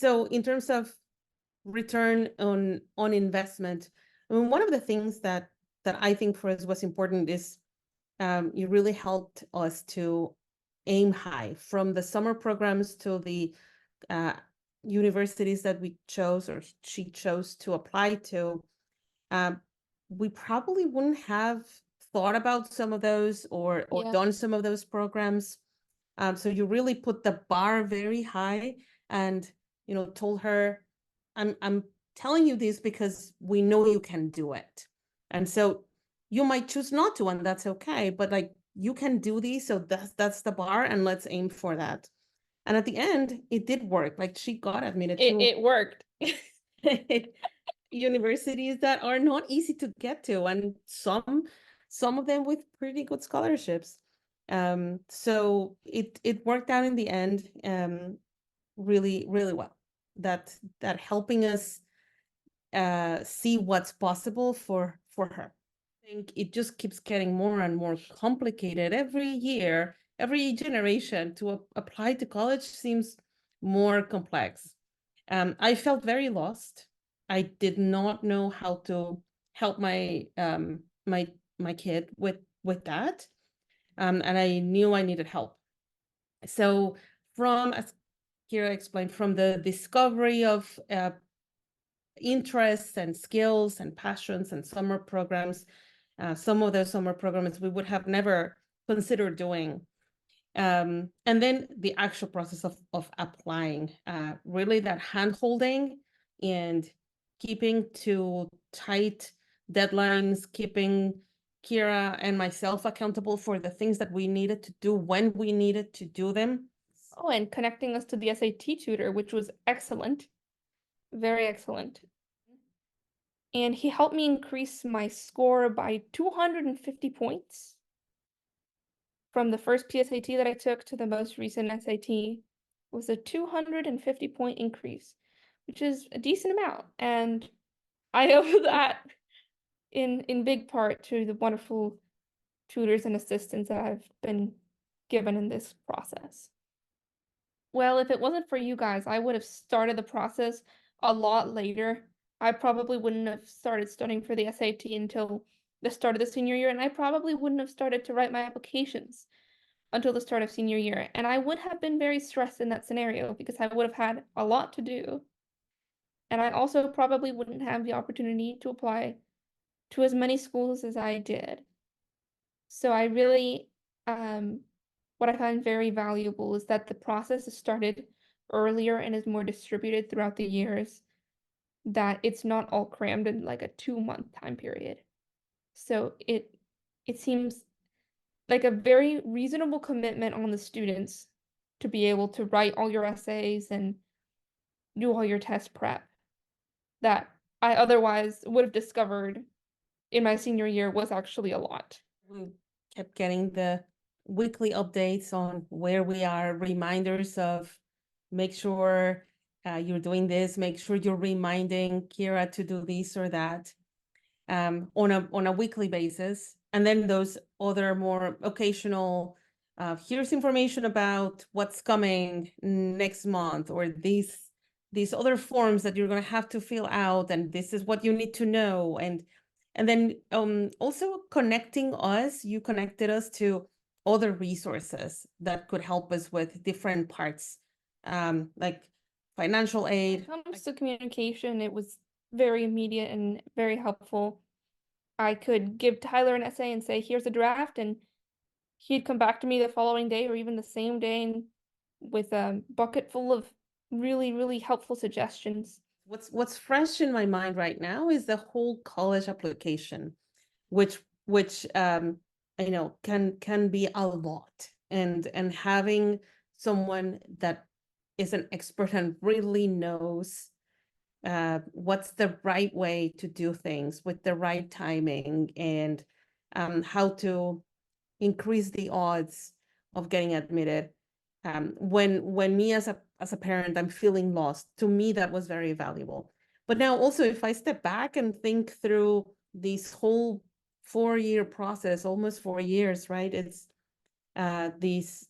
So in terms of return on investment, I mean, one of the things that I think for us was important is you really helped us to aim high from the summer programs to the uh, universities that we chose or she chose to apply to. We probably wouldn't have thought about some of those or Yeah. done some of those programs. So you really put the bar very high and, told her, I'm telling you this because we know you can do it. And so you might choose not to, and that's okay, but like you can do these. So that's the bar, and let's aim for that. And at the end, it did work. Like she got admitted to It worked. universities that are not easy to get to, and some of them with pretty good scholarships. So it worked out in the end, really, really well. That helping us see what's possible for her. I think it just keeps getting more and more complicated every year. Every generation to apply to college seems more complex. I felt very lost. I did not know how to help my kid with that, and I knew I needed help. So from, as Keira explained, from the discovery of interests and skills and passions and summer programs, some of those summer programs we would have never considered doing. And then the actual process of applying, really that hand holding and keeping to tight deadlines, keeping Keira and myself accountable for the things that we needed to do when we needed to do them. Oh, and connecting us to the SAT tutor, which was excellent. Very excellent. And he helped me increase my score by 250 points. From the first PSAT that I took to the most recent SAT was a 250 point increase, which is a decent amount. And I owe that in big part to the wonderful tutors and assistants that I've been given in this process. Well, if it wasn't for you guys, I would have started the process a lot later. I probably wouldn't have started studying for the SAT until the start of the senior year, and I probably wouldn't have started to write my applications until the start of senior year. And I would have been very stressed in that scenario because I would have had a lot to do. And I also probably wouldn't have the opportunity to apply to as many schools as I did. So I really, what I find very valuable is that the process is started earlier and is more distributed throughout the years, that it's not all crammed in like a 2-month time period. So it seems like a very reasonable commitment on the students to be able to write all your essays and do all your test prep that I otherwise would have discovered in my senior year was actually a lot. We kept getting the weekly updates on where we are, reminders of make sure you're doing this, make sure you're reminding Keira to do this or that, on a weekly basis. And then those other more occasional, here's information about what's coming next month, or these other forms that you're going to have to fill out, and this is what you need to know. And then also connecting us, you connected us to other resources that could help us with different parts, like financial aid. When it comes to communication, it was very immediate and very helpful. I could give Tyler an essay and say, here's a draft, and he'd come back to me the following day or even the same day and with a bucket full of really, really helpful suggestions. What's fresh in my mind right now is the whole college application, which can be a lot, and having someone that is an expert and really knows what's the right way to do things with the right timing, and how to increase the odds of getting admitted. When me as a parent, I'm feeling lost, to me that was very valuable. But now also, if I step back and think through this whole 4-year process, almost 4 years, right? It's these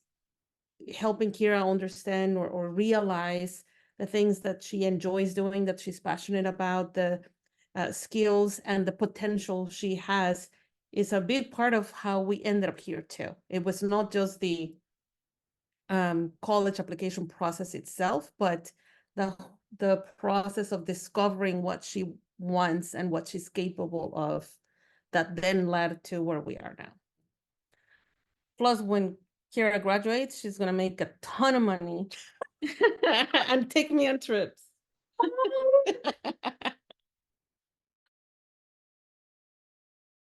helping Keira understand or realize the things that she enjoys doing, that she's passionate about, the skills and the potential she has is a big part of how we ended up here too. It was not just the college application process itself, but the process of discovering what she wants and what she's capable of, that then led to where we are now. Plus, when Keira graduates, she's gonna make a ton of money and take me on trips.